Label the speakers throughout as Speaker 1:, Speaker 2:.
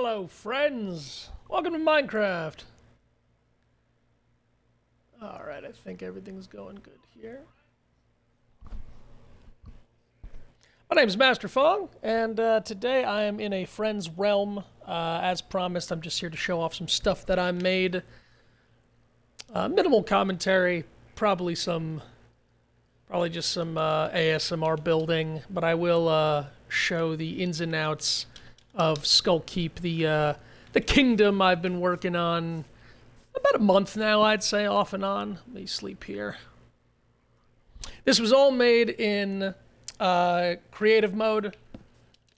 Speaker 1: Hello, friends! Welcome to Minecraft! Alright, I think everything's going good here. My name's Master Fong, and today I am in a friend's realm. As promised, I'm just here to show off some stuff that I made. Minimal commentary, probably just some ASMR building, but I will show the ins and outs of Skull Keep, the kingdom I've been working on about a month now, I'd say, off and on. Let me sleep here. This was all made in creative mode.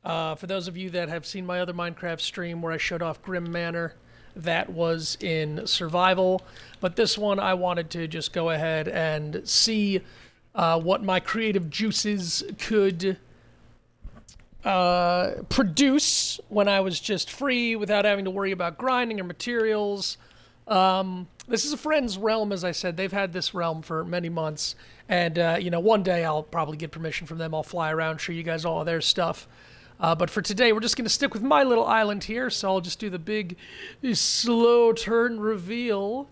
Speaker 1: For those of you that have seen my other Minecraft stream where I showed off Grim Manor, that was in survival. But this one, I wanted to just go ahead and see what my creative juices could produce when I was just free without having to worry about grinding or materials. This is a friend's realm, as I said. They've had this realm for many months, and one day I'll probably get permission from them. I'll fly around, show you guys all of their stuff. But for today, we're just going to stick with my little island here, so I'll just do the big, slow turn reveal.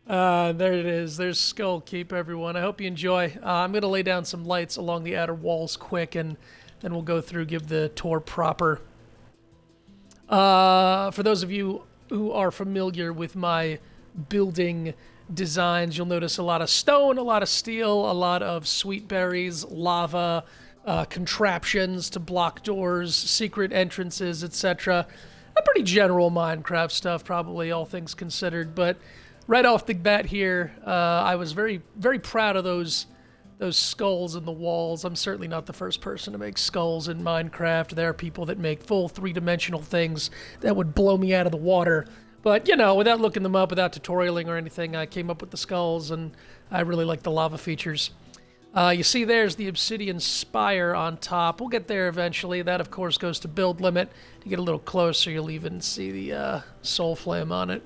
Speaker 1: There it is. There's Skull Keep, everyone. I hope you enjoy. I'm going to lay down some lights along the outer walls quick, and then we'll go through, give the tour proper. For those of you who are familiar with my building designs, you'll notice a lot of stone, a lot of steel, a lot of sweet berries, lava, contraptions to block doors, secret entrances, etc. A pretty general Minecraft stuff, probably, all things considered, but right off the bat here, I was very, very proud of those skulls in the walls. I'm certainly not the first person to make skulls in Minecraft. There are people that make full three-dimensional things that would blow me out of the water. But, without looking them up, without tutorialing or anything, I came up with the skulls, and I really like the lava features. You see there's the obsidian spire on top. We'll get there eventually. That, of course, goes to build limit. To get a little closer, you'll even see the soul flame on it.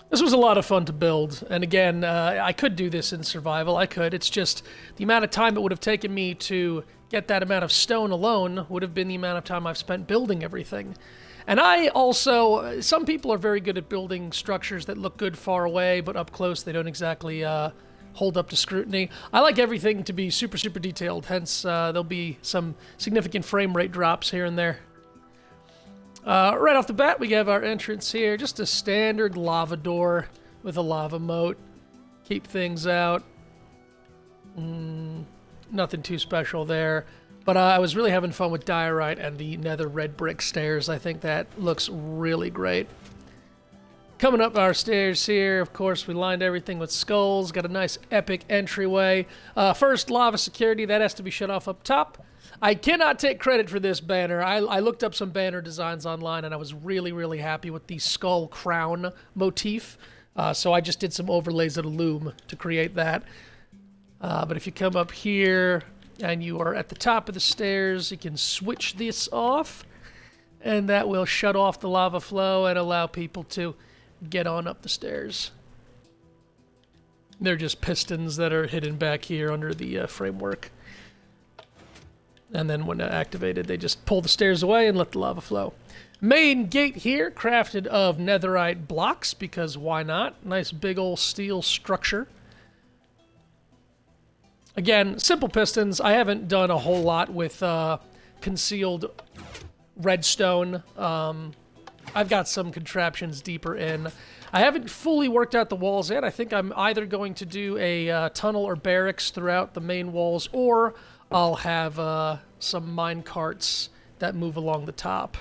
Speaker 1: This was a lot of fun to build, and again, I could do this in survival. I could. It's just the amount of time it would have taken me to get that amount of stone alone would have been the amount of time I've spent building everything. And I also, some people are very good at building structures that look good far away, but up close they don't exactly hold up to scrutiny. I like everything to be super, super detailed, hence there'll be some significant frame rate drops here and there. Right off the bat, we have our entrance here. Just a standard lava door with a lava moat. Keep things out. Nothing too special there. But I was really having fun with diorite and the nether red brick stairs. I think that looks really great. Coming up our stairs here, of course, we lined everything with skulls. Got a nice epic entryway. First, lava security. That has to be shut off up top. I cannot take credit for this banner. I looked up some banner designs online, and I was really, really happy with the skull crown motif. So I just did some overlays of loom to create that. But if you come up here and you are at the top of the stairs, you can switch this off, and that will shut off the lava flow and allow people to get on up the stairs. They're just pistons that are hidden back here under the framework. And then when activated, they just pull the stairs away and let the lava flow. Main gate here, crafted of netherite blocks, because why not? Nice big old steel structure. Again, simple pistons. I haven't done a whole lot with concealed redstone. I've got some contraptions deeper in. I haven't fully worked out the walls yet. I think I'm either going to do a tunnel or barracks throughout the main walls, or I'll have some mine carts that move along the top.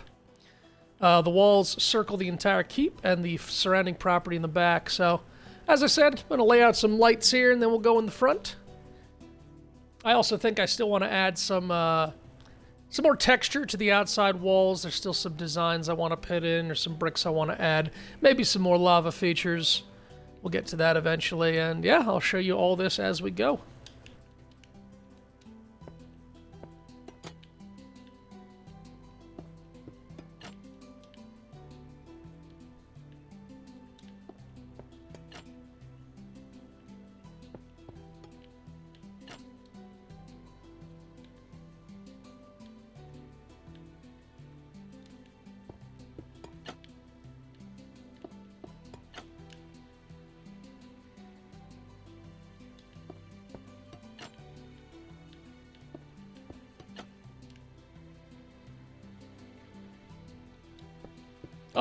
Speaker 1: The walls circle the entire keep and the surrounding property in the back. So, as I said, I'm going to lay out some lights here, and then we'll go in the front. I also think I still want to add some more texture to the outside walls. There's still some designs I want to put in, or some bricks I want to add. Maybe some more lava features. We'll get to that eventually, and yeah, I'll show you all this as we go.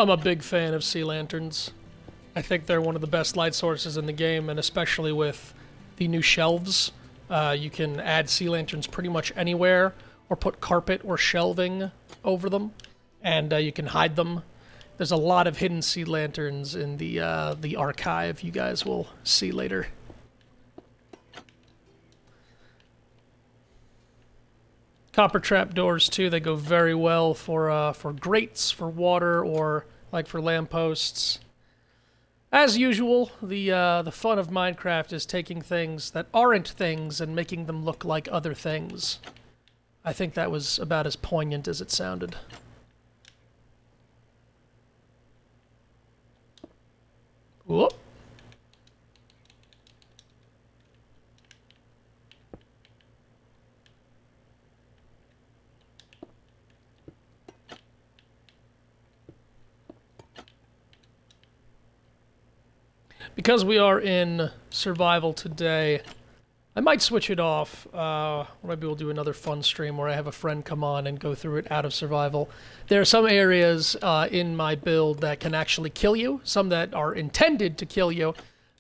Speaker 1: I'm a big fan of sea lanterns. I think they're one of the best light sources in the game, and especially with the new shelves, you can add sea lanterns pretty much anywhere, or put carpet or shelving over them, and you can hide them. There's a lot of hidden sea lanterns in the archive you guys will see later. Copper trap doors too. They go very well for grates, for water, or like for lampposts. As usual, the fun of Minecraft is taking things that aren't things and making them look like other things. I think that was about as poignant as it sounded. Whoop. Because we are in survival today, I might switch it off. Maybe we'll do another fun stream where I have a friend come on and go through it out of survival. There are some areas in my build that can actually kill you, some that are intended to kill you.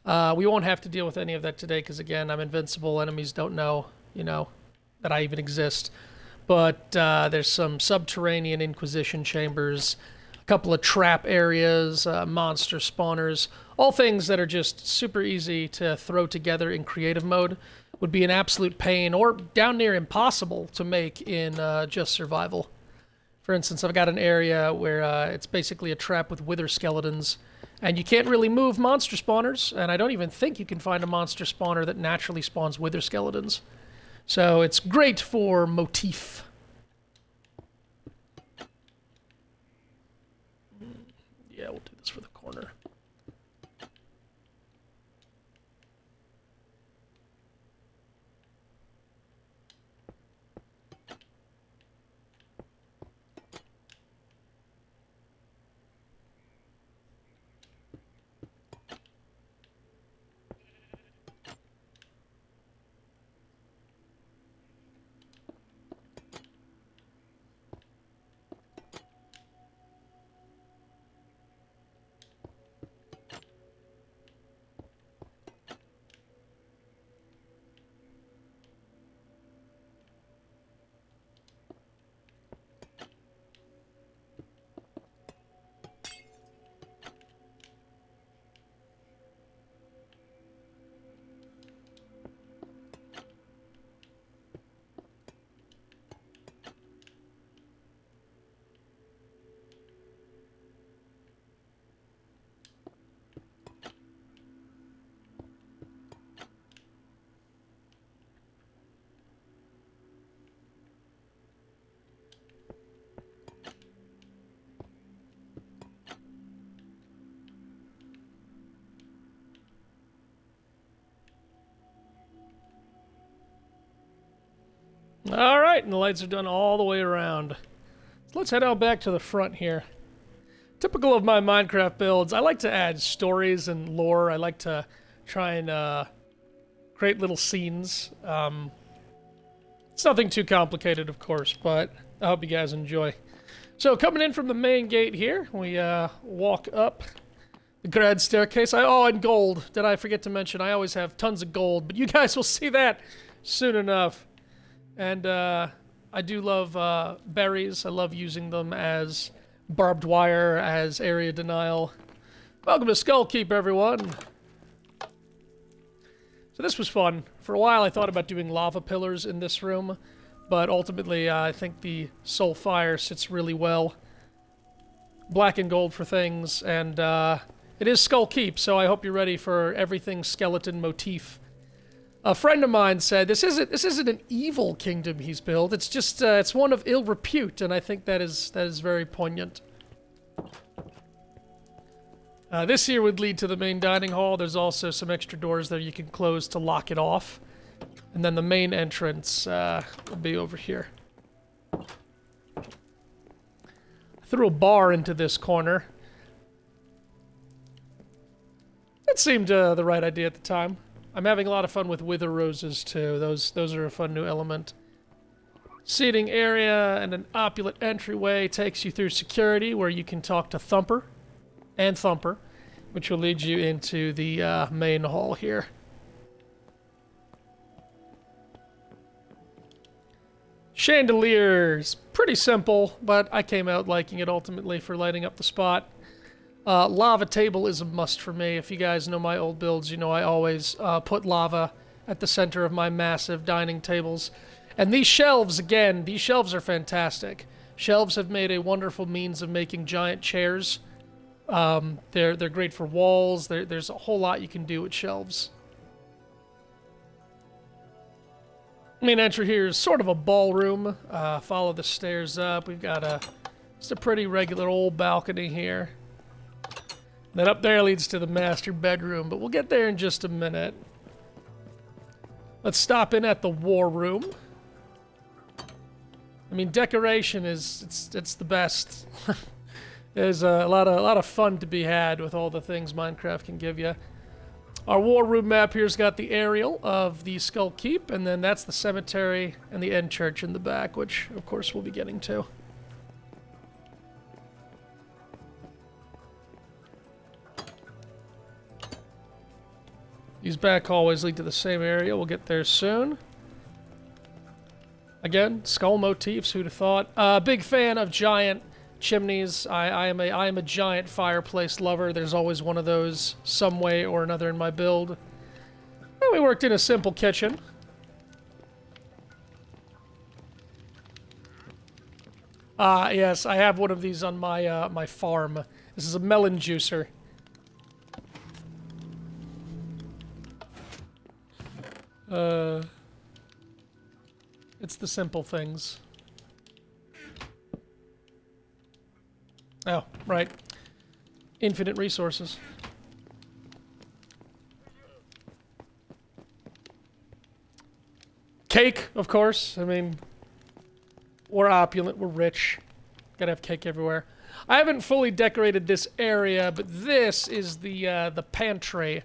Speaker 1: We won't have to deal with any of that today because, again, I'm invincible. Enemies don't know, that I even exist. But there's some subterranean Inquisition chambers, a couple of trap areas, monster spawners, all things that are just super easy to throw together in creative mode. Would be an absolute pain or down near impossible to make in just survival. For instance, I've got an area where it's basically a trap with wither skeletons, and you can't really move monster spawners, and I don't even think you can find a monster spawner that naturally spawns wither skeletons. So it's great for motif. Yeah, we'll do this for the corner. Alright, and the lights are done all the way around. So let's head out back to the front here. Typical of my Minecraft builds, I like to add stories and lore. I like to try and create little scenes. It's nothing too complicated, of course, but I hope you guys enjoy. So coming in from the main gate here, we walk up the grand staircase. Oh, and gold. Did I forget to mention? I always have tons of gold, but you guys will see that soon enough. And I do love berries. I love using them as barbed wire, as area denial. Welcome to Skullkeep, everyone. So this was fun. For a while I thought about doing lava pillars in this room, but ultimately I think the soul fire sits really well. Black and gold for things, and it is Skullkeep, so I hope you're ready for everything skeleton motif. A friend of mine said, this isn't an evil kingdom he's built, it's just, it's one of ill repute, and I think that is very poignant. This here would lead to the main dining hall. There's also some extra doors there you can close to lock it off. And then the main entrance will be over here. I threw a bar into this corner. That seemed the right idea at the time. I'm having a lot of fun with wither roses too. Those are a fun new element. Seating area and an opulent entryway takes you through security where you can talk to Thumper and Thumper, which will lead you into the main hall here. Chandeliers, pretty simple, but I came out liking it ultimately for lighting up the spot. Lava table is a must for me. If you guys know my old builds, you know I always put lava at the center of my massive dining tables. And these shelves, again, these shelves are fantastic. Shelves have made a wonderful means of making giant chairs. They're great for walls. There's a whole lot you can do with shelves. Main entry here is sort of a ballroom. Follow the stairs up. We've got just a pretty regular old balcony here. Then up there leads to the master bedroom, but we'll get there in just a minute. Let's stop in at the war room. I mean, decoration is it's the best. There's a lot of fun to be had with all the things Minecraft can give you. Our war room map here's got the aerial of the Skull Keep, and then that's the cemetery and the end church in the back, which of course we'll be getting to. These back hallways lead to the same area. We'll get there soon. Again, skull motifs, who'd have thought? Big fan of giant chimneys. I am a giant fireplace lover. There's always one of those some way or another in my build. Well, we worked in a simple kitchen. Yes, I have one of these on my my farm. This is a melon juicer. It's the simple things. Oh, right. Infinite resources. Cake, of course. I mean, we're opulent, we're rich. Gotta have cake everywhere. I haven't fully decorated this area, but this is the pantry.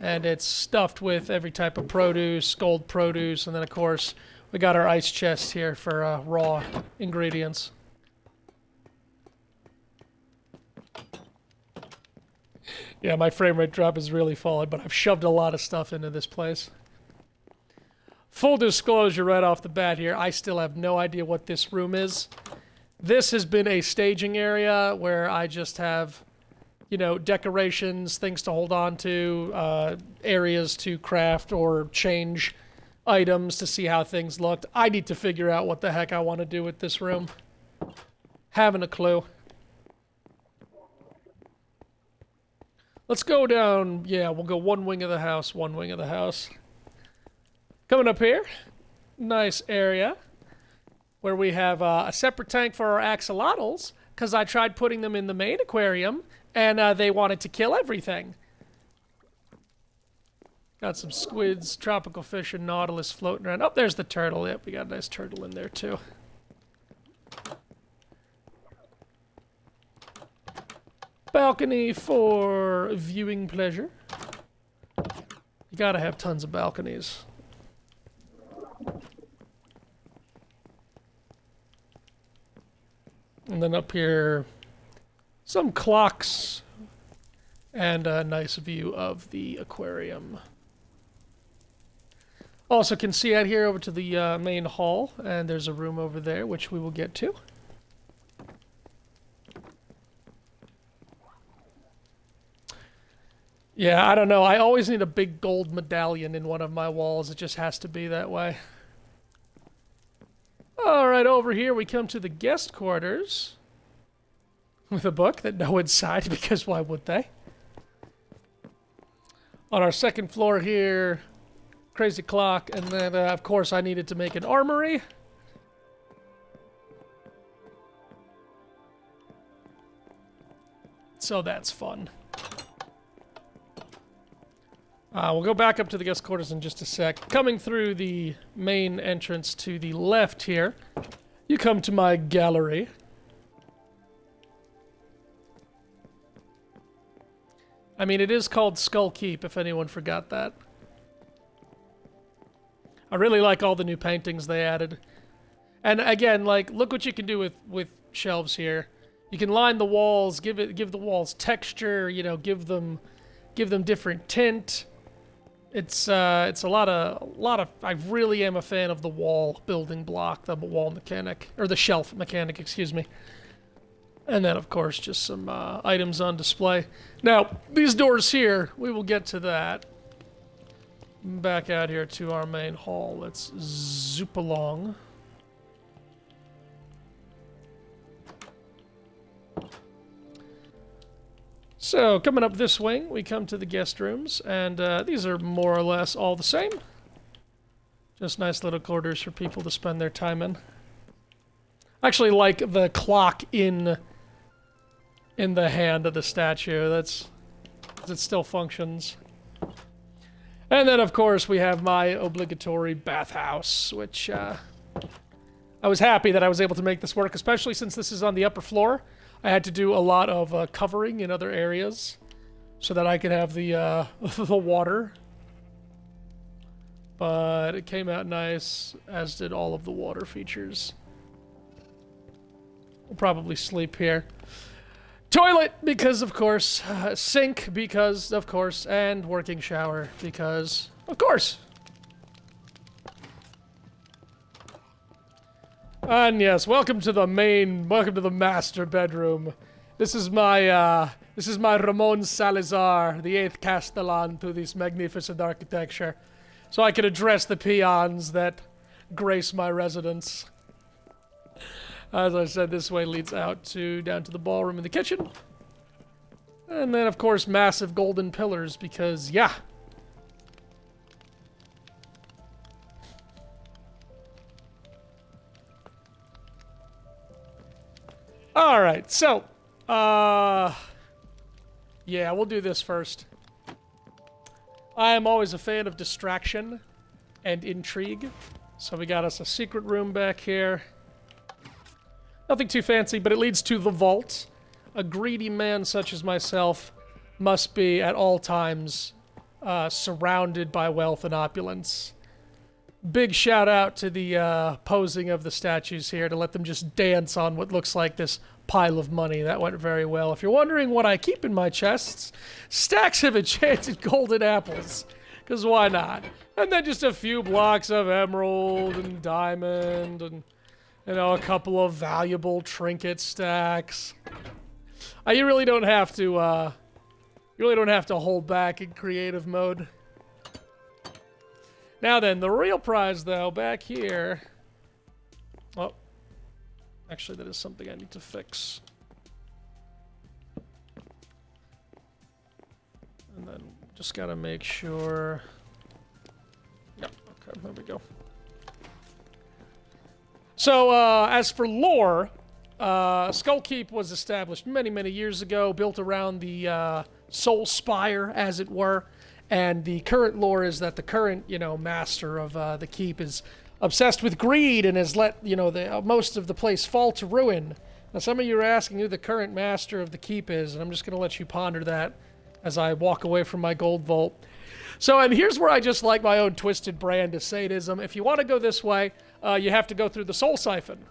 Speaker 1: And it's stuffed with every type of produce, gold produce, and then of course we got our ice chest here for raw ingredients. Yeah, my frame rate drop is really falling, but I've shoved a lot of stuff into this place. Full disclosure right off the bat here, I still have no idea what this room is. This has been a staging area where I just have, you know, decorations, things to hold on to, areas to craft or change items to see how things looked. I need to figure out what the heck I want to do with this room. Haven't a clue. Let's go down, yeah, we'll go one wing of the house, one wing of the house. Coming up here, nice area where we have a separate tank for our axolotls, because I tried putting them in the main aquarium, and they wanted to kill everything. Got some squids, tropical fish, and nautilus floating around. Oh, there's the turtle. Yep, we got a nice turtle in there, too. Balcony for viewing pleasure. You gotta have tons of balconies. And then up here, some clocks, and a nice view of the aquarium. Also can see out here over to the main hall, and there's a room over there, which we will get to. Yeah, I don't know. I always need a big gold medallion in one of my walls. It just has to be that way. Alright, over here we come to the guest quarters. With a book that no one's signed, because why would they? On our second floor here, crazy clock, and then, of course, I needed to make an armory. So that's fun. We'll go back up to the guest quarters in just a sec. Coming through the main entrance to the left here, you come to my gallery. I mean, it is called Skull Keep, if anyone forgot that. I really like all the new paintings they added. And again, like, look what you can do with shelves here. You can line the walls, give the walls texture, you know, give them different tint. It's a lot of. I really am a fan of the wall building block, the wall mechanic, or the shelf mechanic, excuse me. And then, of course, just some items on display. Now, these doors here, we will get to that. Back out here to our main hall. Let's zoop along. So, coming up this wing, we come to the guest rooms, and these are more or less all the same. Just nice little quarters for people to spend their time in. I actually like the clock in the hand of the statue. It still functions. And then, of course, we have my obligatory bathhouse, which I was happy that I was able to make this work, especially since this is on the upper floor. I had to do a lot of covering in other areas so that I could have the the water. But it came out nice, as did all of the water features. We'll probably sleep here. Toilet, because of course. Sink, because of course. And working shower, because of course. And yes, welcome to the master bedroom. This is my Ramon Salazar, the 8th Castellan to this magnificent architecture. So I can address the peons that grace my residence. As I said, this way leads out down to the ballroom and the kitchen. And then, of course, massive golden pillars, because, yeah. Alright, so, yeah, we'll do this first. I am always a fan of distraction and intrigue. So we got us a secret room back here. Nothing too fancy, but it leads to the vault. A greedy man such as myself must be at all times surrounded by wealth and opulence. Big shout out to the posing of the statues here to let them just dance on what looks like this pile of money. That went very well. If you're wondering what I keep in my chests, stacks of enchanted golden apples. Because why not? And then just a few blocks of emerald and diamond and, you know, a couple of valuable trinket stacks. You really don't have to, hold back in creative mode. Now then, the real prize, though, back here... Oh. Actually, that is something I need to fix. And then, just gotta make sure... Yep, okay, there we go. So, as for lore, Skull Keep was established many, many years ago, built around the Soul Spire, as it were. And the current lore is that the current, you know, master of the keep is obsessed with greed and has let, you know, most of the place fall to ruin. Now, some of you are asking who the current master of the keep is, and I'm just going to let you ponder that as I walk away from my gold vault. So, and here's where I just like my own twisted brand of sadism. If you want to go this way, you have to go through the soul siphon.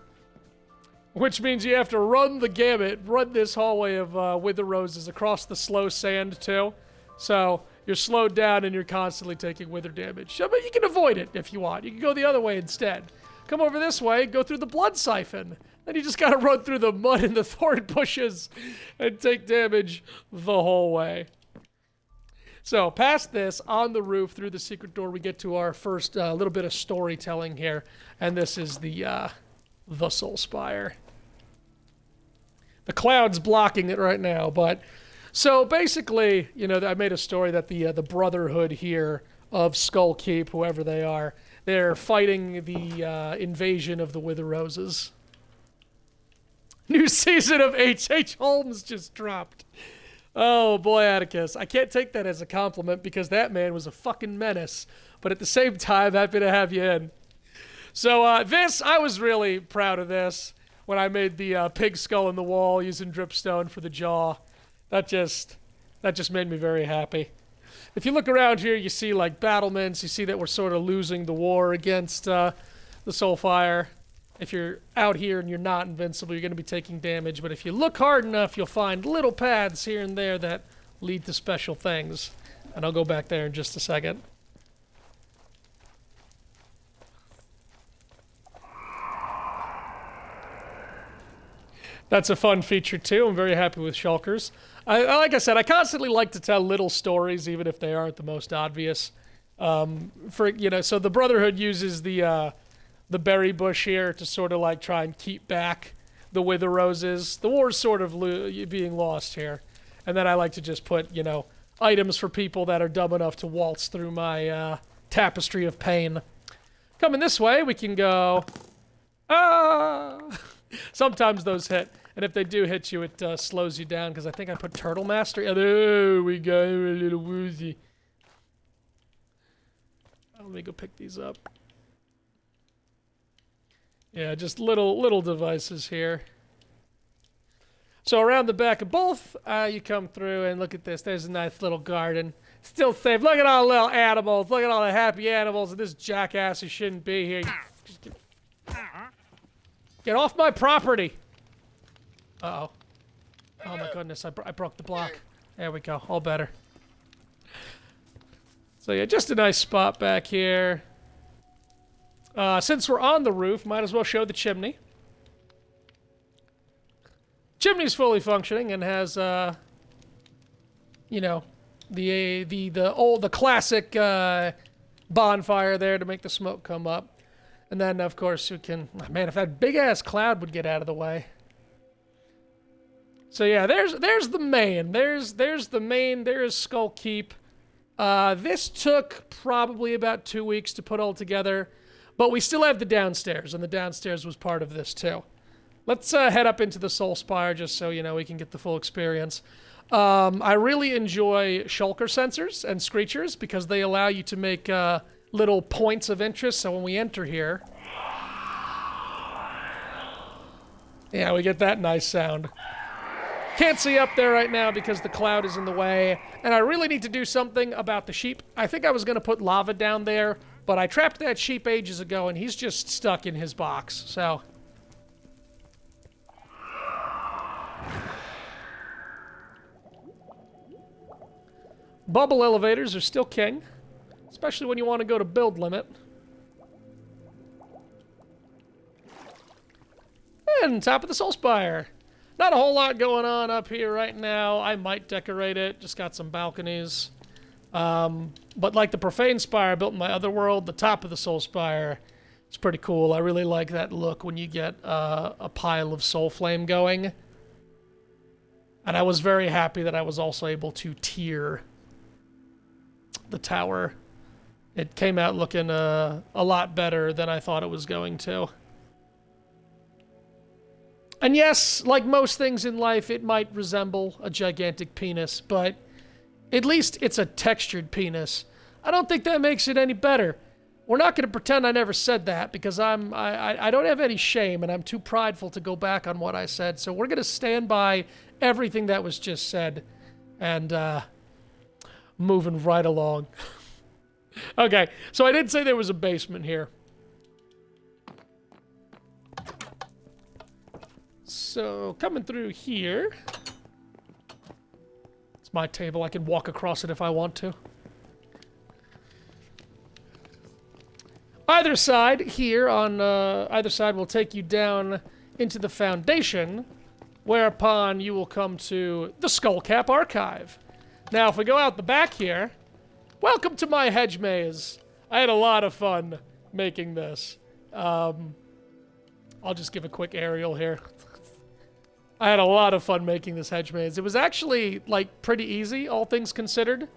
Speaker 1: Which means you have to run the gamut, run this hallway of wither roses across the slow sand, too. So... you're slowed down and you're constantly taking wither damage. But you can avoid it if you want. You can go the other way instead. Come over this way, go through the blood siphon. Then you just gotta run through the mud and the thorn bushes and take damage the whole way. So, past this, on the roof, through the secret door, we get to our first little bit of storytelling here. And this is the Soul Spire. The cloud's blocking it right now, but... So basically, you know, I made a story that the Brotherhood here of Skull Keep, whoever they are, they're fighting the invasion of the Wither Roses. New season of H.H. Holmes just dropped. Oh boy, Atticus. I can't take that as a compliment because that man was a fucking menace. But at the same time, happy to have you in. So I was really proud of this when I made the pig skull in the wall using dripstone for the jaw. That just made me very happy. If you look around here, you see, like, battlements. You see that we're sort of losing the war against the Soulfire. If you're out here and you're not invincible, you're going to be taking damage. But if you look hard enough, you'll find little paths here and there that lead to special things. And I'll go back there in just a second. That's a fun feature, too. I'm very happy with shulkers. Like I said, I constantly like to tell little stories, even if they aren't the most obvious. So the Brotherhood uses the berry bush here to sort of like try and keep back the wither roses. The war's sort of being lost here. And then I like to just put, items for people that are dumb enough to waltz through my tapestry of pain. Coming this way, we can go... Ah! Sometimes those hit. And if they do hit you, it slows you down, because I think I put Turtle Master. Oh, there we go. A little woozy. Let me go pick these up. Yeah, just little devices here. So around the back of both, you come through and look at this. There's a nice little garden. Still safe. Look at all the little animals. Look at all the happy animals. And this jackass who shouldn't be here. Get off my property. Uh-oh. Oh my goodness, I broke the block. There we go, all better. So yeah, just a nice spot back here. Since we're on the roof, might as well show the chimney. Chimney's fully functioning and has, the classic bonfire there to make the smoke come up. And then, of course, we can... Man, if that big-ass cloud would get out of the way. So, yeah, there's the main. There's the main. There's Skull Keep. This took probably about 2 weeks to put all together. But we still have the downstairs, and the downstairs was part of this, too. Let's head up into the Soul Spire just so, we can get the full experience. I really enjoy shulker sensors and screechers because they allow you to make... little points of interest, so when we enter here... Yeah, we get that nice sound. Can't see up there right now because the cloud is in the way, and I really need to do something about the sheep. I think I was going to put lava down there, but I trapped that sheep ages ago, and he's just stuck in his box, so... Bubble elevators are still king. Especially when you want to go to build limit. And top of the Soul Spire. Not a whole lot going on up here right now. I might decorate it. Just got some balconies. But like the Profane Spire I built in my other world, the top of the Soul Spire is pretty cool. I really like that look when you get a pile of Soul Flame going. And I was very happy that I was also able to tier the tower. It came out looking a lot better than I thought it was going to. And yes, like most things in life, it might resemble a gigantic penis, but at least it's a textured penis. I don't think that makes it any better. We're not going to pretend I never said that because I don't have any shame and I'm too prideful to go back on what I said. So we're going to stand by everything that was just said and moving right along. Okay, so I did say there was a basement here. So, coming through here... It's my table. I can walk across it if I want to. Either side here on either side will take you down into the foundation, whereupon you will come to the Skullcap Archive. Now, if we go out the back here... Welcome to my hedge maze. I had a lot of fun making this. I'll just give a quick aerial here. I had a lot of fun making this hedge maze. It was actually, like, pretty easy, all things considered.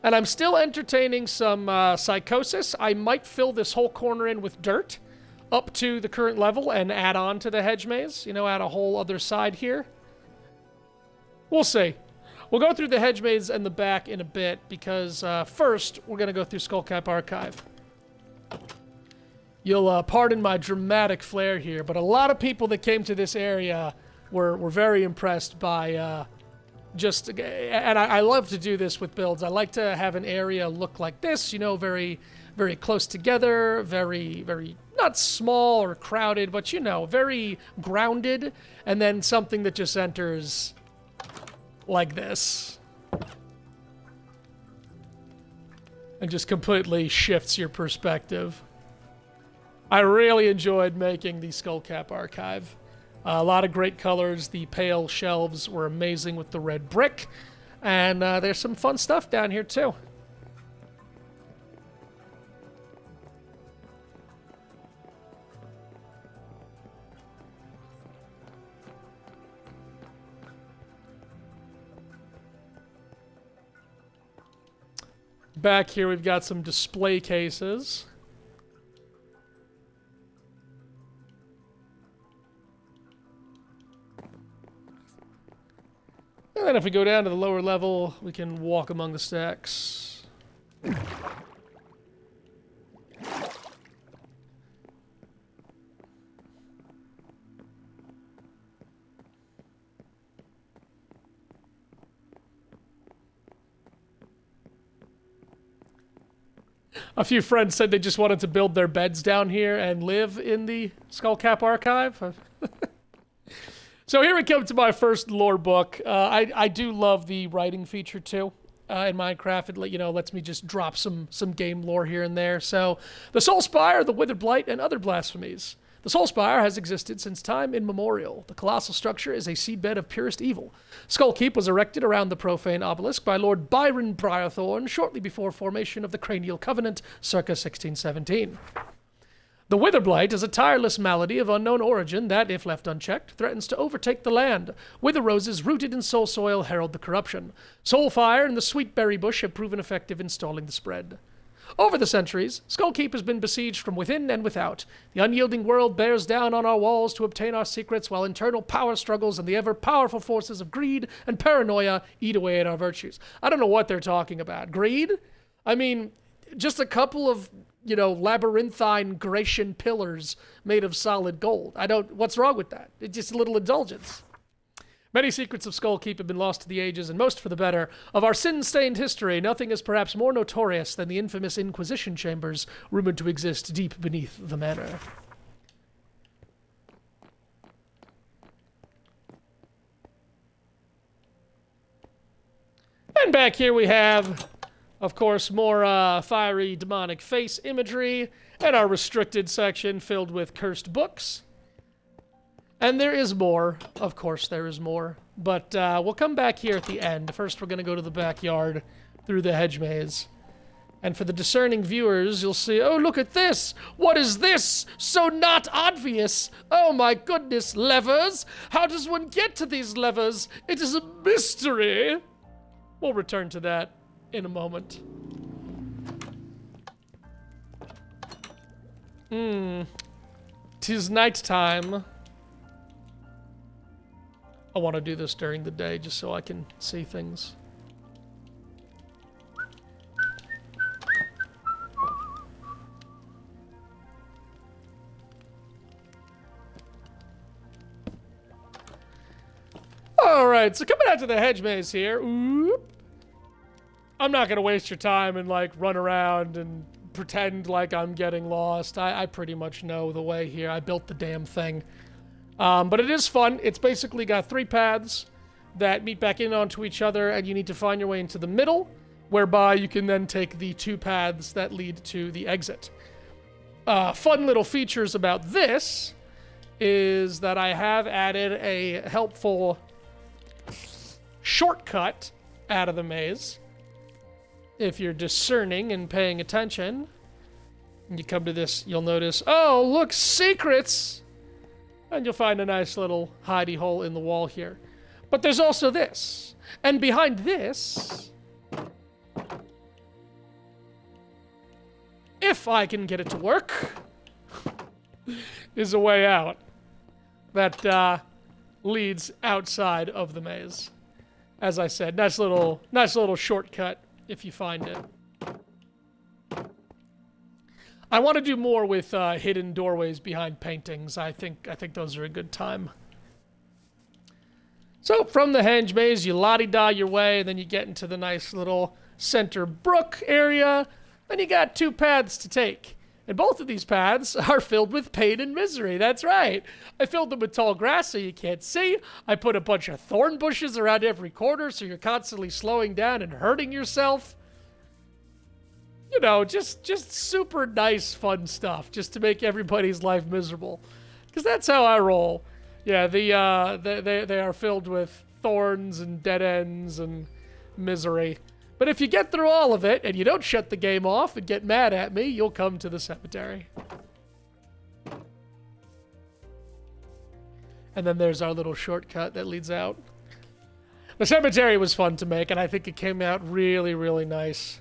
Speaker 1: And I'm still entertaining some psychosis. I might fill this whole corner in with dirt up to the current level and add on to the hedge maze. Add a whole other side here. We'll see. We'll go through the hedge maze and the back in a bit, because first, we're going to go through Skullcap Archive. You'll pardon my dramatic flair here, but a lot of people that came to this area were very impressed by and I love to do this with builds. I like to have an area look like this, very, very close together, very, very not small or crowded, but you know, very grounded, and then something that just enters like this and just completely shifts your perspective. I really enjoyed making the Skullcap Archive. A lot of great colors. The pale shelves were amazing with the red brick, and there's some fun stuff down here too. Back here we've got some display cases. And then if we go down to the lower level, we can walk among the stacks. A few friends said they just wanted to build their beds down here and live in the Skullcap Archive. So here we come to my first lore book. I do love the writing feature too in Minecraft. It lets me just drop some game lore here and there. So the Soul Spire, the Withered Blight, and other blasphemies. The Soul Spire has existed since time immemorial. The colossal structure is a seedbed of purest evil. Skull Keep was erected around the profane obelisk by Lord Byron Briarthorn shortly before formation of the Cranial Covenant, circa 1617. The Wither Blight is a tireless malady of unknown origin that, if left unchecked, threatens to overtake the land. Wither roses rooted in soul soil herald the corruption. Soul Fire and the Sweet Berry Bush have proven effective in stalling the spread. Over the centuries, Skullkeep has been besieged from within and without. The unyielding world bears down on our walls to obtain our secrets, while internal power struggles and the ever-powerful forces of greed and paranoia eat away at our virtues. I don't know what they're talking about. Greed? I mean, just a couple of, labyrinthine Grecian pillars made of solid gold. What's wrong with that? It's just a little indulgence. Many secrets of Skullkeep have been lost to the ages, and most for the better. Of our sin-stained history, nothing is perhaps more notorious than the infamous Inquisition chambers, rumored to exist deep beneath the manor. And back here we have, of course, more fiery demonic face imagery, and our restricted section filled with cursed books. And there is more. Of course there is more. But we'll come back here at the end. First we're going to go to the backyard through the hedge maze. And for the discerning viewers, you'll see, oh, look at this! What is this? So not obvious! Oh my goodness, levers! How does one get to these levers? It is a mystery! We'll return to that in a moment. 'Tis nighttime. I want to do this during the day just so I can see things. Alright, so coming out to the hedge maze here. Oop. I'm not going to waste your time and, run around and pretend like I'm getting lost. I pretty much know the way here. I built the damn thing. But it is fun. It's basically got 3 paths that meet back in onto each other, and you need to find your way into the middle, whereby you can then take the 2 paths that lead to the exit. Fun little features about this is that I have added a helpful shortcut out of the maze. If you're discerning and paying attention, and you come to this, you'll notice, oh, look, secrets! And you'll find a nice little hidey hole in the wall here. But there's also this. And behind this, if I can get it to work, is a way out that leads outside of the maze. As I said, nice little shortcut if you find it. I want to do more with hidden doorways behind paintings. I think those are a good time. So from the henge maze, you la-di-da your way, and then you get into the nice little center brook area. then you got two paths to take. And both of these paths are filled with pain and misery. That's right. I filled them with tall grass so you can't see. I put a bunch of thorn bushes around every corner so you're constantly slowing down and hurting yourself. You know, just super nice, fun stuff, just to make everybody's life miserable. Because that's how I roll. Yeah, they are filled with thorns and dead ends and misery. But if you get through all of it, and you don't shut the game off and get mad at me, you'll come to the cemetery. And then there's our little shortcut that leads out. The cemetery was fun to make, and I think it came out really, really nice.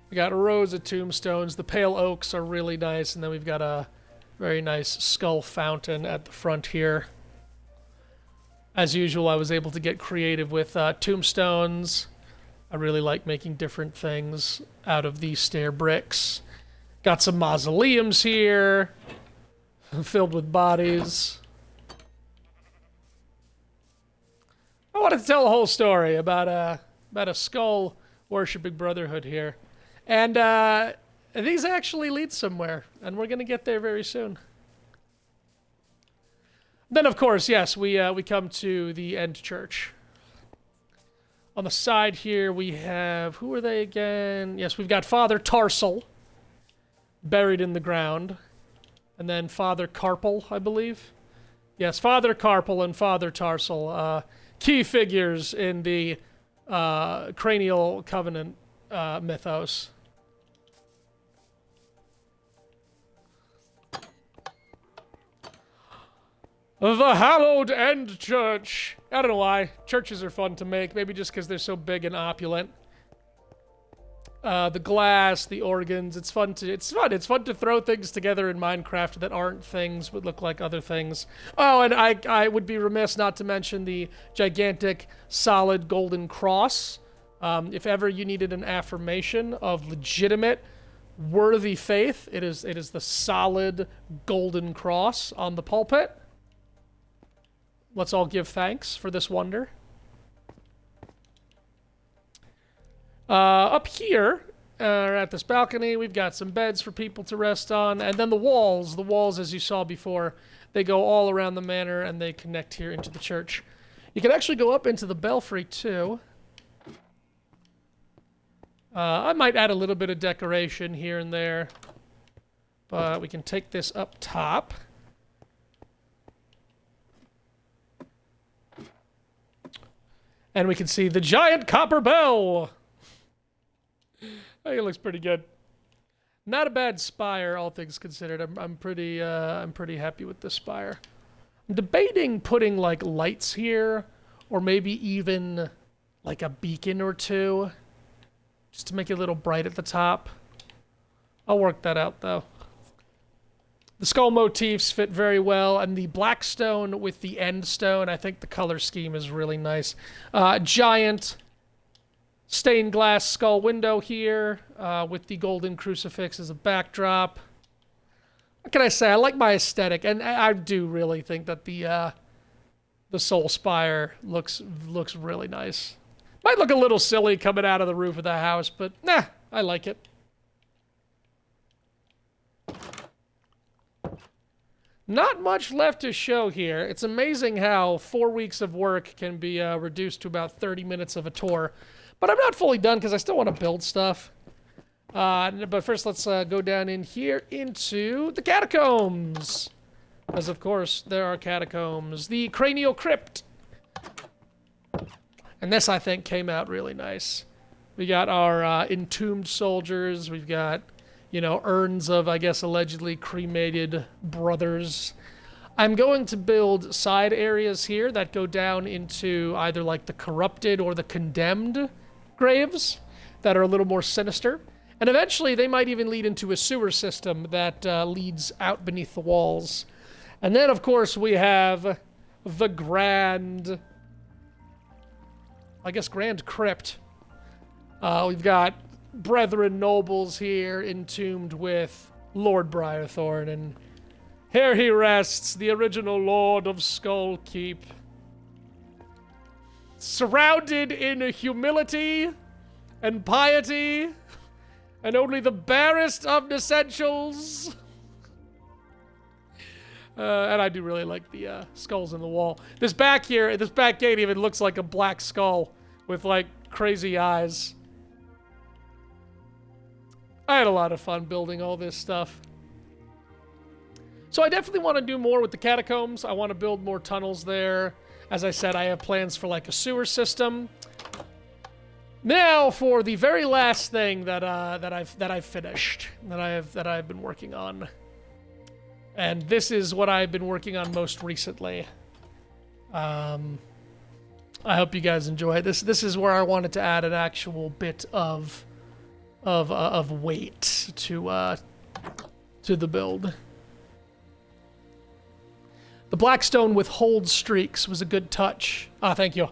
Speaker 1: We got rows of tombstones. The pale oaks are really nice, and then we've got a very nice skull fountain at the front here. As usual, I was able to get creative with tombstones. I really like making different things out of these stair bricks. Got some mausoleums here, filled with bodies. I wanted to tell a whole story about a skull worshipping brotherhood here. And these actually lead somewhere, and we're going to get there very soon. Then, of course, yes, we come to the end church. On the side here, we have... Who are they again? Yes, we've got Father Tarsal, buried in the ground. And then Father Carpal, I believe. Yes, Father Carpal and Father Tarsal, key figures in the Cranial Covenant mythos. The Hallowed End Church. I don't know why. Churches are fun to make. Maybe just because they're so big and opulent. The glass, the organs. It's fun to throw things together in Minecraft that aren't things but look like other things. Oh, and I would be remiss not to mention the gigantic solid golden cross. If ever you needed an affirmation of legitimate, worthy faith, it is the solid golden cross on the pulpit. Let's all give thanks for this wonder. Up here, at this balcony, we've got some beds for people to rest on. And then the walls, as you saw before, they go all around the manor and they connect here into the church. You can actually go up into the belfry, too. I might add a little bit of decoration here and there. But we can take this up top. And we can see the giant copper bell. I think it looks pretty good. Not a bad spire, all things considered. I'm pretty happy with this spire. I'm debating putting like lights here, or maybe even like a beacon or two, just to make it a little bright at the top. I'll work that out though. The skull motifs fit very well, and the black stone with the end stone, I think the color scheme is really nice. Giant stained glass skull window here, with the golden crucifix as a backdrop. What can I say? I like my aesthetic, and I do really think that the soul spire looks really nice. Might look a little silly coming out of the roof of the house, but nah, I like it. Not much left to show here. It's amazing how 4 weeks of work can be reduced to about 30 minutes of a tour. But I'm not fully done because I still want to build stuff. But first, let's go down in here into the catacombs. Because, of course, there are catacombs. The cranial crypt. And this, I think, came out really nice. We got our entombed soldiers. We've got... you know, urns of, I guess, allegedly cremated brothers. I'm going to build side areas here that go down into either, like, the corrupted or the condemned graves that are a little more sinister. And eventually, they might even lead into a sewer system that leads out beneath the walls. And then, of course, we have the grand... I guess grand crypt. We've got... brethren nobles here entombed with Lord Briarthorn, and here he rests, the original Lord of Skull Keep. surrounded in humility and piety, and only the barest of essentials. And I do really like the skulls in the wall. This back gate even looks like a black skull with like crazy eyes. I had a lot of fun building all this stuff. So I definitely want to do more with the catacombs. I want to build more tunnels there. As I said, I have plans for like a sewer system. Now for the very last thing that I've finished, that I've been working on. And this is what I've been working on most recently. I hope you guys enjoy this. This is where I wanted to add an actual bit of weight to the build. The Blackstone with hold streaks was a good touch. Ah, thank you.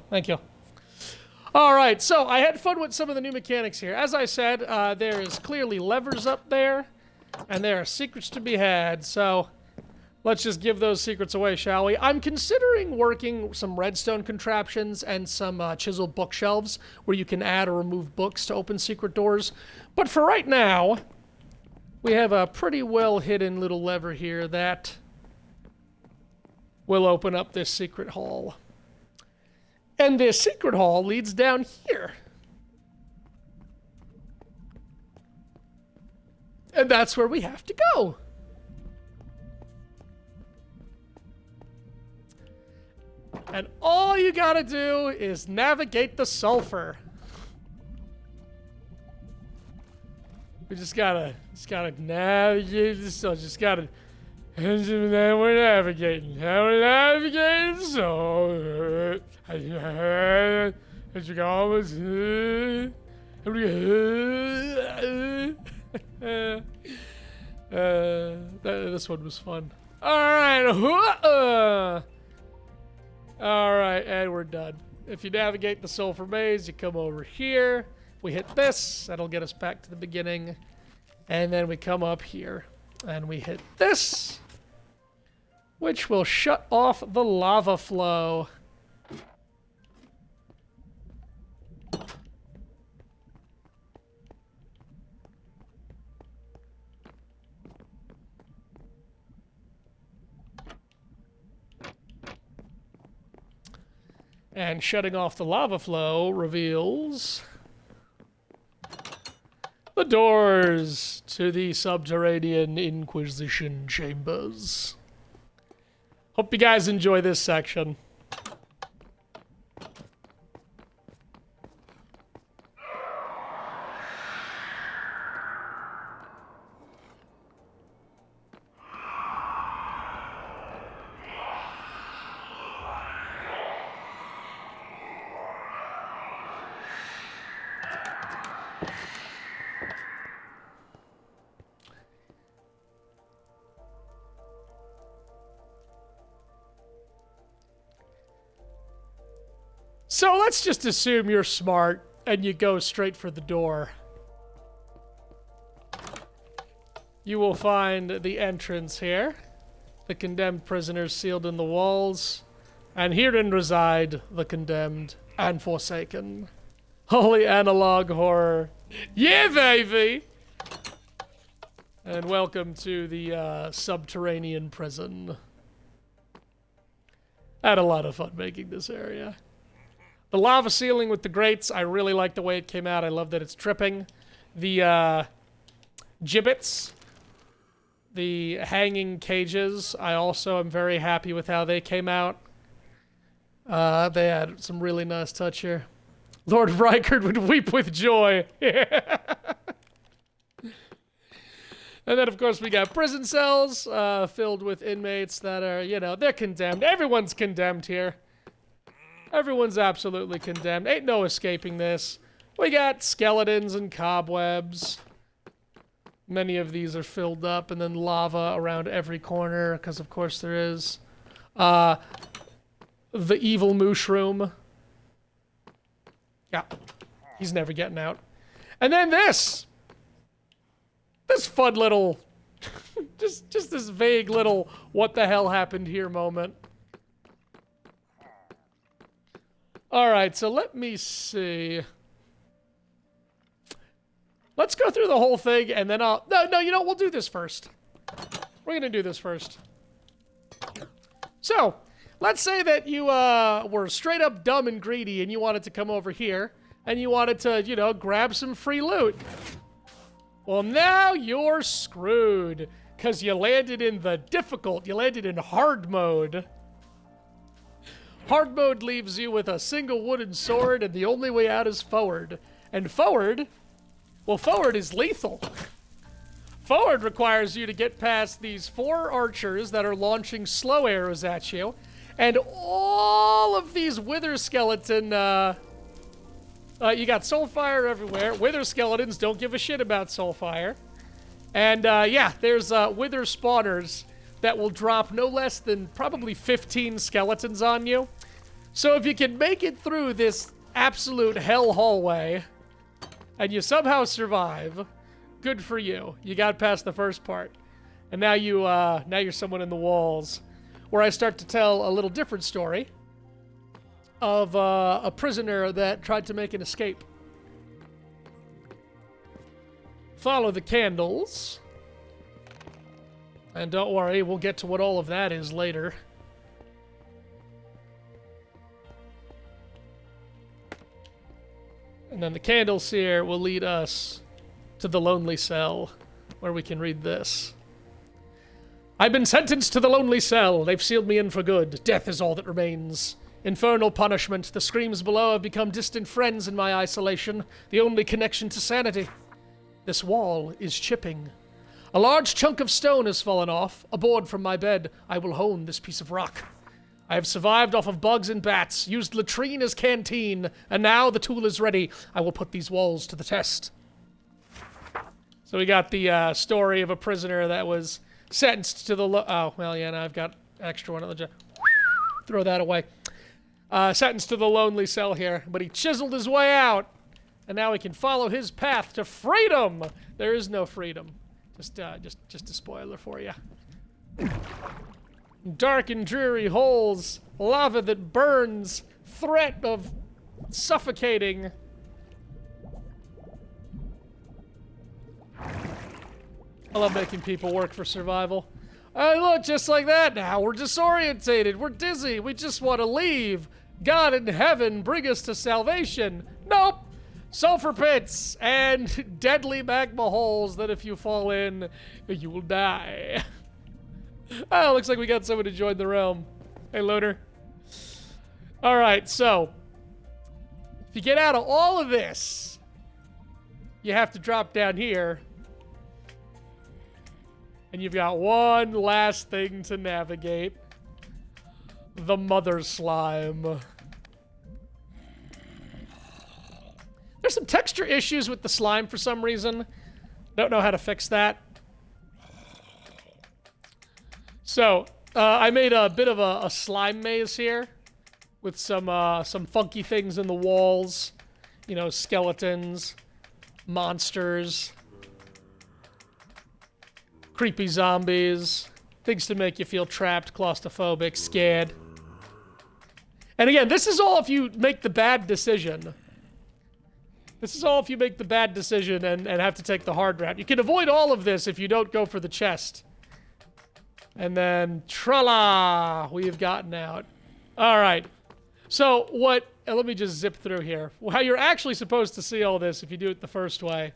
Speaker 1: All right, so I had fun with some of the new mechanics here. As I said, there is clearly levers up there, and there are secrets to be had, so let's just give those secrets away, shall we? I'm considering working some redstone contraptions and some chiseled bookshelves where you can add or remove books to open secret doors. But for right now, we have a pretty well hidden little lever here that will open up this secret hall. And this secret hall leads down here. And that's where we have to go. And all you gotta do is navigate the sulfur. We just gotta navigate the sulfur. Just gotta, and then we're navigating. Now we're navigating the sulfur. As you go, this one was fun. Alright, and we're done. If you navigate the sulfur maze, you come over here. We hit this, that'll get us back to the beginning. And then we come up here, and we hit this, which will shut off the lava flow. And shutting off the lava flow reveals the doors to the subterranean Inquisition chambers. Hope you guys enjoy this section. So let's just assume you're smart and you go straight for the door. You will find the entrance here. The condemned prisoners sealed in the walls. And herein reside the condemned and forsaken. Holy analog horror. Yeah, baby! And welcome to the subterranean prison. I had a lot of fun making this area. The lava ceiling with the grates, I really like the way it came out. I love that it's tripping. The gibbets, the hanging cages, I also am very happy with how they came out. They had some really nice touch here. Lord Rykard would weep with joy. And then, of course, we got prison cells filled with inmates that are, you know, they're condemned. Everyone's condemned here. Everyone's absolutely condemned. Ain't no escaping this. We got skeletons and cobwebs. Many of these are filled up, and then lava around every corner, because of course there is. The evil mushroom. Yeah, he's never getting out. And then this! This fun little... just this vague little what the hell happened here moment. All right, so let me see. Let's go through the whole thing, and then I'll... No, you know, we'll do this first. We're going to do this first. So, let's say that you were straight up dumb and greedy, and you wanted to come over here, and you wanted to, you know, grab some free loot. Well, now you're screwed, because you landed in the difficult. You landed in hard mode. Hard mode leaves you with a single wooden sword, and the only way out is forward. And forward... Well, forward is lethal. Forward requires you to get past these 4 archers that are launching slow arrows at you, and all of these wither skeleton, you got soulfire everywhere. Wither skeletons don't give a shit about soulfire. And, yeah, there's, wither spawners that will drop no less than probably 15 skeletons on you. So if you can make it through this absolute hell hallway... and you somehow survive, good for you. You got past the first part. And now you're someone in the walls, where I start to tell a little different story of a prisoner that tried to make an escape. Follow the candles. And don't worry, we'll get to what all of that is later. And then the candles here will lead us to the lonely cell, where we can read this. I've been sentenced to the lonely cell. They've sealed me in for good. Death is all that remains. Infernal punishment. The screams below have become distant friends in my isolation, the only connection to sanity. This wall is chipping. A large chunk of stone has fallen off. A board from my bed. I will hone this piece of rock. I have survived off of bugs and bats, used latrine as canteen, and now the tool is ready. I will put these walls to the test. So we got the story of a prisoner that was sentenced to the... oh, well, yeah, now I've got an extra one on the... throw that away. Sentenced to the lonely cell here, but he chiseled his way out, and now we can follow his path to freedom. There is no freedom. Just a spoiler for you. Dark and dreary holes, lava that burns, threat of suffocating. I love making people work for survival. Hey, look, just like that now. We're disorientated. We're dizzy. We just want to leave. God in heaven, bring us to salvation. Nope. Sulfur pits and deadly magma holes that if you fall in, you will die. Oh, looks like we got someone to join the realm. Hey, loader. All right, so if you get out of all of this, you have to drop down here. And you've got one last thing to navigate. The mother slime. There's some texture issues with the slime for some reason. Don't know how to fix that. So, I made a bit of a slime maze here with some funky things in the walls. You know, skeletons, monsters, creepy zombies, things to make you feel trapped, claustrophobic, scared. And again, this is all if you make the bad decision. This is all if you make the bad decision and have to take the hard route. You can avoid all of this if you don't go for the chest. And then, tra-la, we have gotten out. All right. So what, let me just zip through here. How you're actually supposed to see all this if you do it the first way.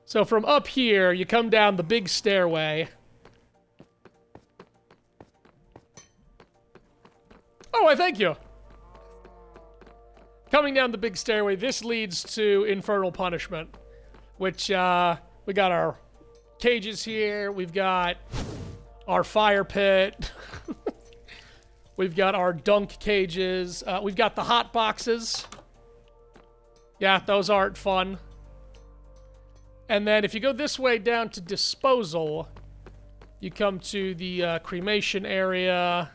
Speaker 1: So from up here, you come down the big stairway. Oh, I thank you. Coming down the big stairway, this leads to infernal punishment, which, we got our cages here. We've got our fire pit. We've got our dunk cages. We've got the hot boxes. Yeah, those aren't fun. And then if you go this way down to disposal, you come to the cremation area.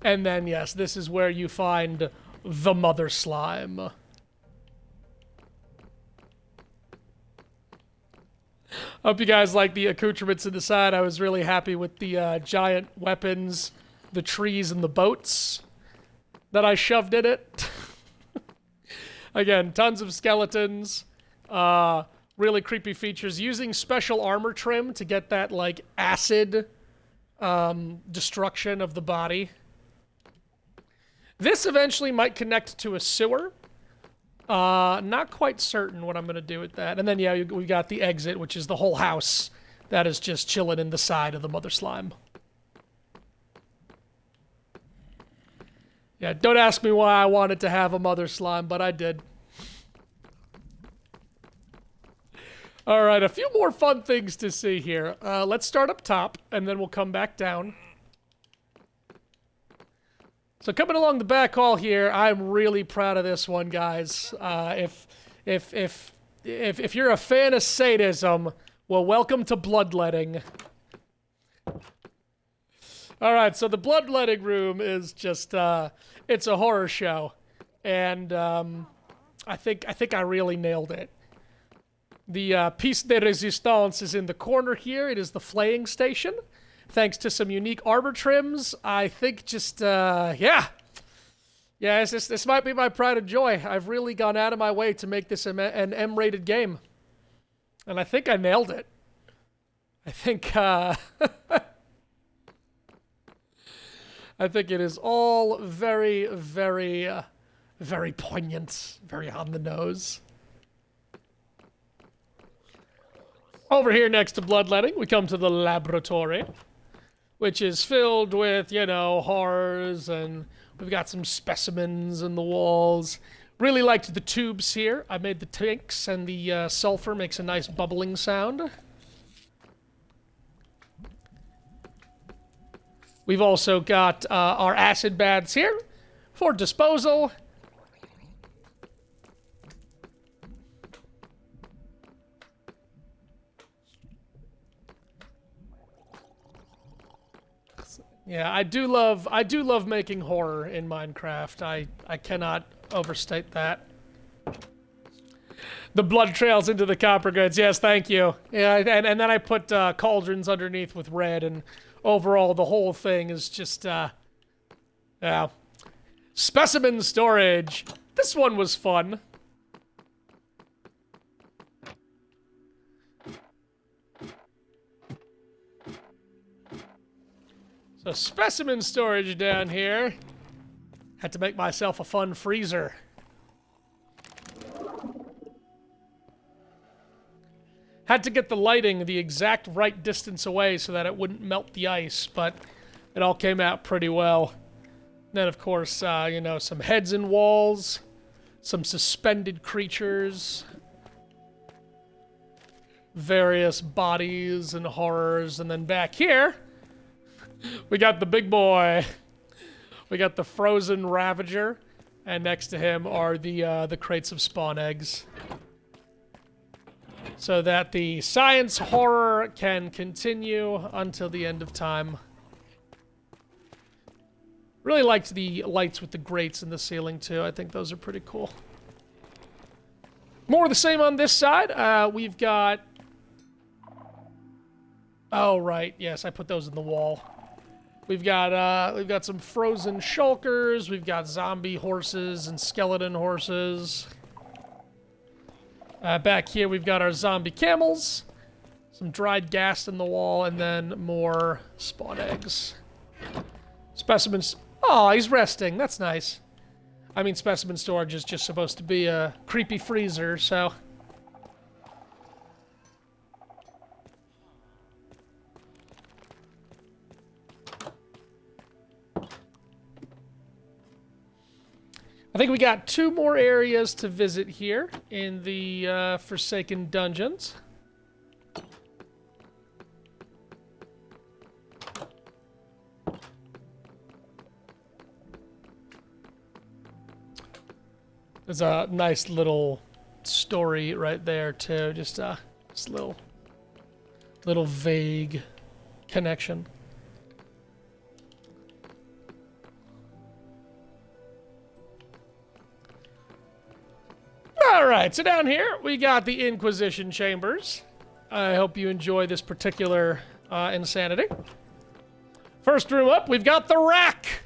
Speaker 1: And then, yes, this is where you find the mother slime. Hope you guys like the accoutrements in the side. I was really happy with the giant weapons, the trees, and the boats that I shoved in it. Again, tons of skeletons. Really creepy features. Using special armor trim to get that, like, acid destruction of the body. This eventually might connect to a sewer. Not quite certain what I'm going to do with that. And then, yeah, we got the exit, which is the whole house that is just chilling in the side of the mother slime. Yeah, don't ask me why I wanted to have a mother slime, but I did. All right, a few more fun things to see here. Let's start up top, and then we'll come back down. So coming along the back hall here, I'm really proud of this one, guys. If you're a fan of sadism, well, welcome to bloodletting. All right, so the bloodletting room is just it's a horror show, and I think I really nailed it. The piece de resistance is in the corner here. It is the flaying station. Thanks to some unique armor trims, I think just, yeah. Yeah, this might be my pride and joy. I've really gone out of my way to make this an M-rated game. And I think I nailed it. I think, I think it is all very, very, very poignant, very on the nose. Over here next to bloodletting, we come to the laboratory, which is filled with, you know, horrors, and we've got some specimens in the walls. Really liked the tubes here. I made the tanks, and the sulfur makes a nice bubbling sound. We've also got our acid baths here for disposal. Yeah, I do love making horror in Minecraft. I cannot overstate that. The blood trails into the copper goods. Yes, thank you. Yeah, and then I put cauldrons underneath with red, and overall the whole thing is just yeah. Specimen storage. This one was fun. So specimen storage down here. Had to make myself a fun freezer. Had to get the lighting the exact right distance away so that it wouldn't melt the ice, but it all came out pretty well. Then, of course, you know, some heads in walls, some suspended creatures, various bodies and horrors, and then back here, we got the big boy. We got the frozen Ravager, and next to him are the crates of spawn eggs. So that the science horror can continue until the end of time. Really liked the lights with the grates in the ceiling, too. I think those are pretty cool. More of the same on this side. We've got... Oh, right. Yes, I put those in the wall. We've got some frozen shulkers. We've got zombie horses and skeleton horses. Back here, we've got our zombie camels. Some dried gas in the wall, and then more spawn eggs. Specimens... Oh, he's resting. That's nice. I mean, specimen storage is just supposed to be a creepy freezer, so... I think we got 2 more areas to visit here in the Forsaken Dungeons. There's a nice little story right there too, just a little vague connection. Alright, so down here, we got the Inquisition Chambers. I hope you enjoy this particular insanity. First room up, we've got the rack.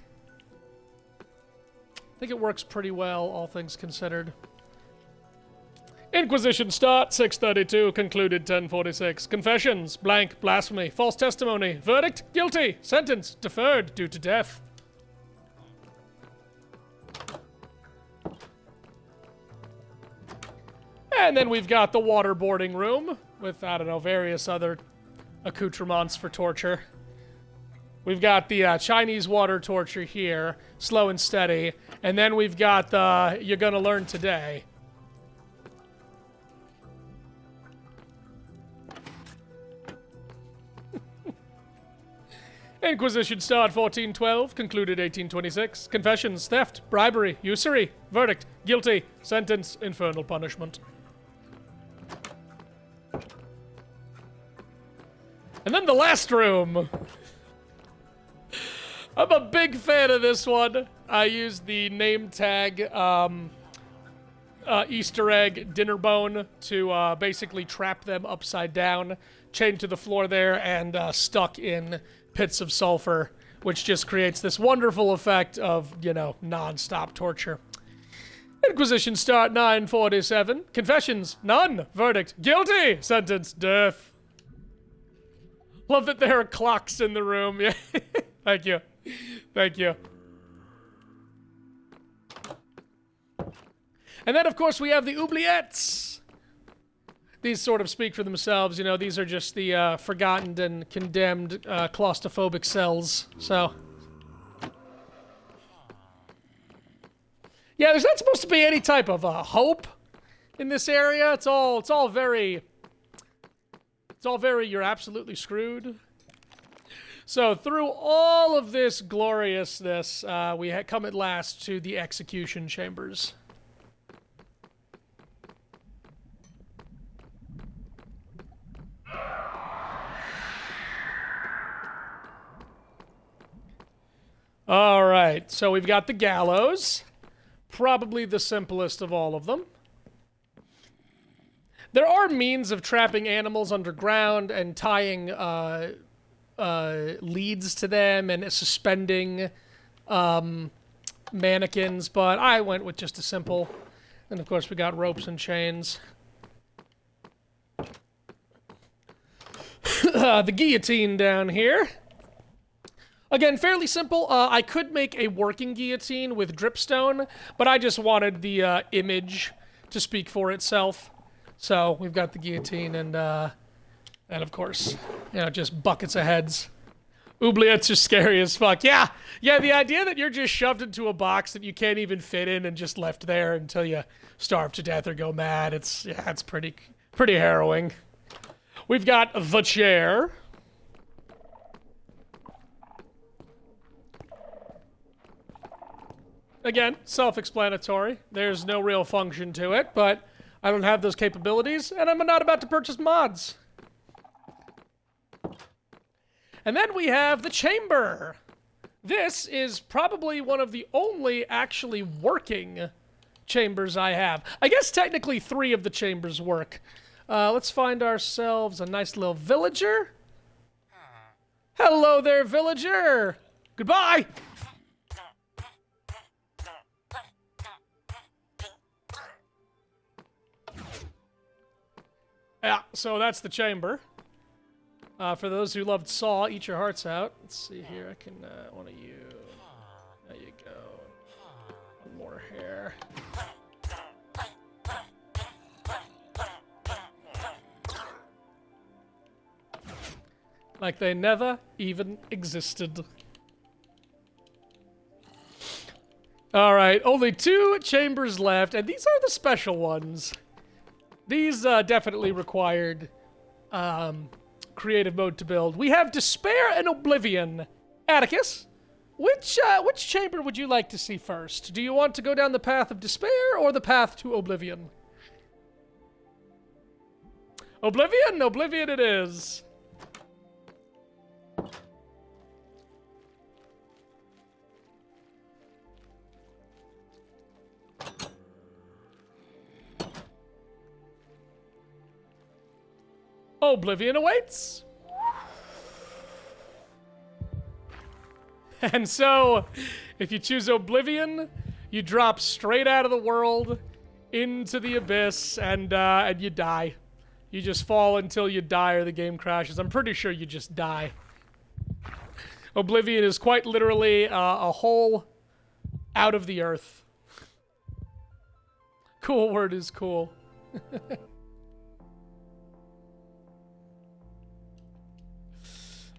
Speaker 1: I think it works pretty well, all things considered. Inquisition start 6:32, concluded 10:46. Confessions, blank, blasphemy, false testimony, verdict, guilty, sentence, deferred due to death. And then we've got the waterboarding room with, I don't know, various other accoutrements for torture. We've got the Chinese water torture here, slow and steady. And then we've got the you're gonna learn today. Inquisition start 1412, concluded 1826. Confessions, theft, bribery, usury, verdict, guilty, sentence, infernal punishment. And then the last room. I'm a big fan of this one. I used the name tag Easter egg dinner bone to basically trap them upside down, chained to the floor there, and stuck in pits of sulfur, which just creates this wonderful effect of, you know, non-stop torture. Inquisition start 9:47. Confessions, none. Verdict, guilty. Sentence, death. Love that there are clocks in the room. Yeah. Thank you. Thank you. And then, of course, we have the oubliettes. These sort of speak for themselves. You know, these are just the forgotten and condemned claustrophobic cells. So, yeah, there's not supposed to be any type of hope in this area. It's all very, you're absolutely screwed. So through all of this gloriousness, we come at last to the execution chambers. All right, so we've got the gallows, probably the simplest of all of them. There are means of trapping animals underground and tying leads to them and suspending mannequins, but I went with just a simple. And of course, we got ropes and chains. The guillotine down here. Again, fairly simple. I could make a working guillotine with dripstone, but I just wanted the image to speak for itself. So we've got the guillotine and of course, you know, just buckets of heads. Oubliettes are scary as fuck. Yeah, the idea that you're just shoved into a box that you can't even fit in and just left there until you starve to death or go mad, it's pretty harrowing. We've got the chair. Again, self-explanatory. There's no real function to it, but I don't have those capabilities, and I'm not about to purchase mods. And then we have the chamber. This is probably one of the only actually working chambers I have. I guess technically 3 of the chambers work. Let's find ourselves a nice little villager. Hello there, villager. Goodbye. Yeah, so that's the chamber. For those who loved Saw, eat your hearts out. Let's see here. I can, one of you. There you go. One more here. Like they never even existed. Alright, only 2 chambers left, and these are the special ones. These definitely required creative mode to build. We have Despair and Oblivion. Atticus, which chamber would you like to see first? Do you want to go down the path of Despair or the path to Oblivion? Oblivion? Oblivion it is. Oblivion awaits. And so, if you choose Oblivion, you drop straight out of the world into the abyss, and you die. You just fall until you die or the game crashes. I'm pretty sure you just die. Oblivion is quite literally a hole out of the earth. Cool word is cool.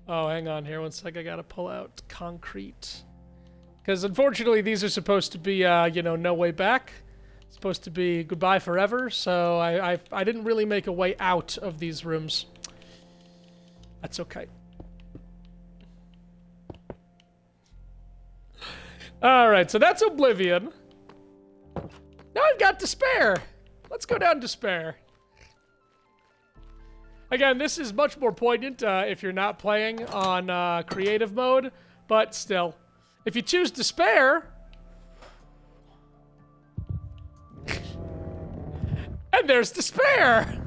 Speaker 1: Oh, hang on here one sec. I gotta pull out concrete. Because unfortunately, these are supposed to be, no way back. It's supposed to be goodbye forever, so I didn't really make a way out of these rooms. That's okay. Alright, so that's Oblivion. Now I've got Despair. Let's go down Despair. Again, this is much more poignant if you're not playing on creative mode, but still. If you choose Despair... and there's Despair!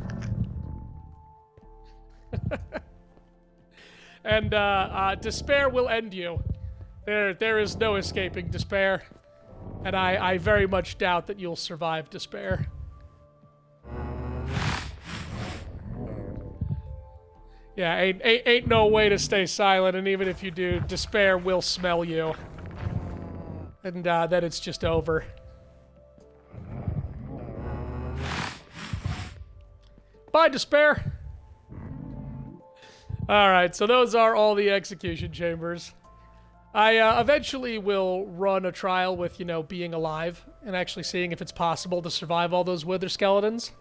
Speaker 1: And Despair will end you. There is no escaping Despair. And I very much doubt that you'll survive Despair. Yeah, ain't no way to stay silent, and even if you do, Despair will smell you. And then it's just over. Bye, Despair! Alright, so those are all the execution chambers. I eventually will run a trial with, being alive, and actually seeing if it's possible to survive all those wither skeletons.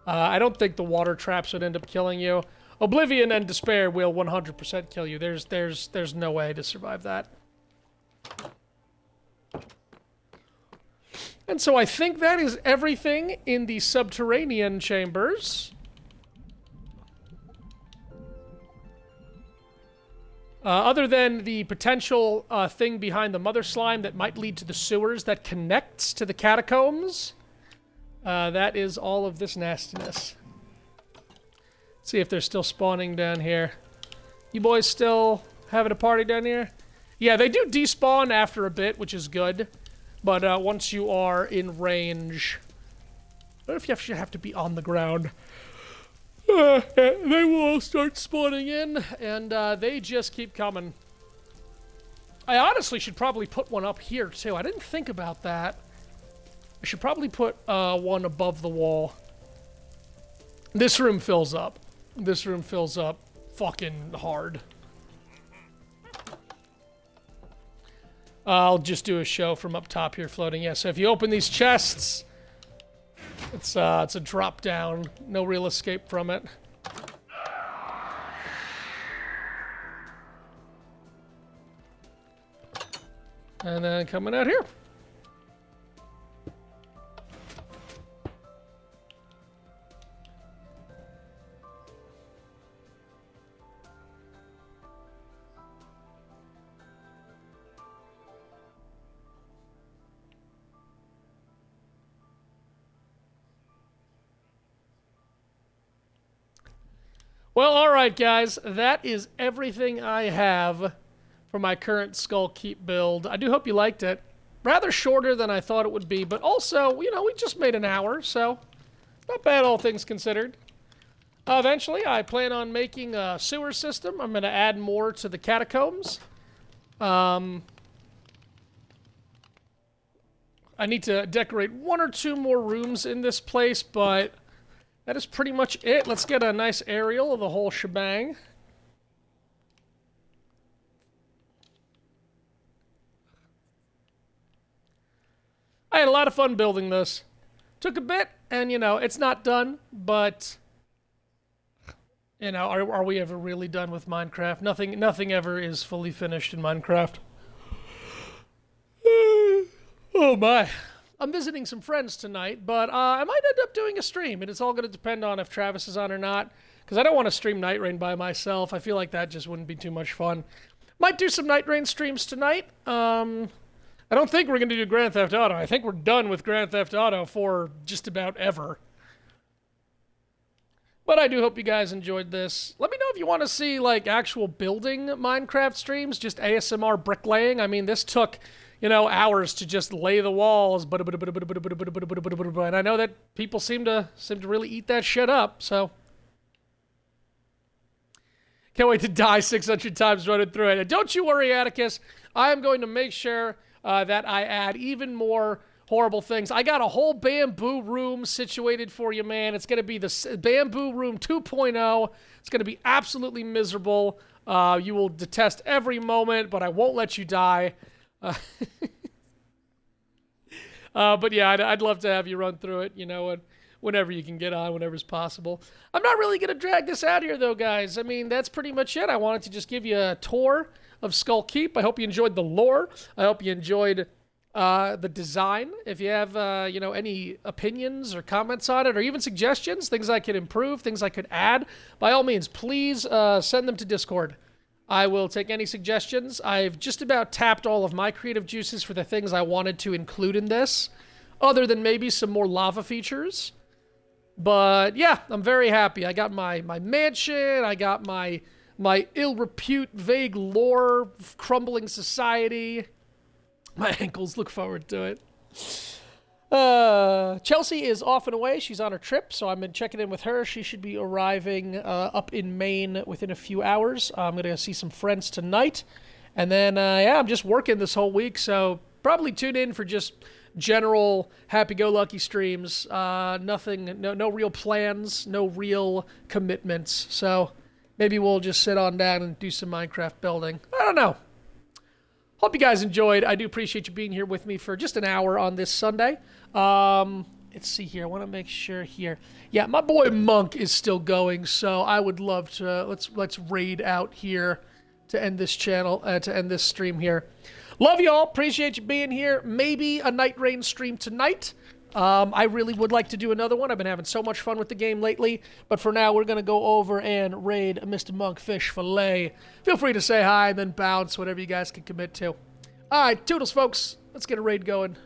Speaker 1: I don't think the water traps would end up killing you. Oblivion and Despair will 100% kill you. There's no way to survive that. And so I think that is everything in the subterranean chambers. Other than the potential thing behind the mother slime that might lead to the sewers that connects to the catacombs, that is all of this nastiness. See if they're still spawning down here. You boys still having a party down here? Yeah, they do despawn after a bit, which is good. But once you are in range... What if you actually have to be on the ground? They will all start spawning in, and they just keep coming. I honestly should probably put one up here, too. I didn't think about that. I should probably put one above the wall. This room fills up. This room fills up fucking hard. I'll just do a show from up top here floating. Yeah, so if you open these chests, it's a drop down. No real escape from it. And then coming out here. Well, alright guys, that is everything I have for my current Skull Keep build. I do hope you liked it. Rather shorter than I thought it would be, but also, we just made an hour, so not bad all things considered. Eventually, I plan on making a sewer system. I'm going to add more to the catacombs. I need to decorate one or two more rooms in this place, but... that is pretty much it. Let's get a nice aerial of the whole shebang. I had a lot of fun building this. Took a bit, and, it's not done, but... are we ever really done with Minecraft? Nothing ever is fully finished in Minecraft. Oh my. I'm visiting some friends tonight, but I might end up doing a stream, and it's all going to depend on if Travis is on or not, because I don't want to stream Night Rain by myself. I feel like that just wouldn't be too much fun. Might do some Night Rain streams tonight. I don't think we're going to do Grand Theft Auto. I think we're done with Grand Theft Auto for just about ever. But I do hope you guys enjoyed this. Let me know if you want to see, like, actual building Minecraft streams, just ASMR bricklaying. I mean, this took, you know, hours to just lay the walls, and I know that people seem to really eat that shit up, so... Can't wait to die 600 times running through it. And don't you worry, Atticus. I am going to make sure that I add even more horrible things. I got a whole bamboo room situated for you, man. It's going to be the bamboo room 2.0. It's going to be absolutely miserable. You will detest every moment, but I won't let you die. But yeah, I'd love to have you run through it, you know, whenever you can get on, whenever's possible. I'm not really going to drag this out here, though, guys. I mean, that's pretty much it. I wanted to just give you a tour of Skull Keep. I hope you enjoyed the lore. I hope you enjoyed the design. If you have, you know, any opinions or comments on it, or even suggestions, things I could improve, things I could add, by all means, please send them to Discord. I will take any suggestions. I've just about tapped all of my creative juices for the things I wanted to include in this, other than maybe some more lava features. But yeah, I'm very happy. I got my mansion. I got my ill repute, vague lore, crumbling society. My ankles, look forward to it. Chelsea is off and away. She's on her trip, so I've been checking in with her. She should be arriving up in Maine within a few hours. I'm going to see some friends tonight. And then, yeah, I'm just working this whole week, so probably tune in for just general happy-go-lucky streams. Nothing, no real plans, no real commitments. So maybe we'll just sit on down and do some Minecraft building. I don't know. Hope you guys enjoyed. I do appreciate you being here with me for just an hour on this Sunday. Let's see here. I want to make sure here. Yeah, my boy Monk is still going, so I would love to let's raid out here to end this channel, to end this stream here. Love y'all. Appreciate you being here. Maybe a Night Rain stream tonight. I really would like to do another one. I've been having so much fun with the game lately. But for now, we're going to go over and raid Mr. Monkfish Fillet. Feel free to say hi and then bounce, whatever you guys can commit to. All right, toodles, folks. Let's get a raid going.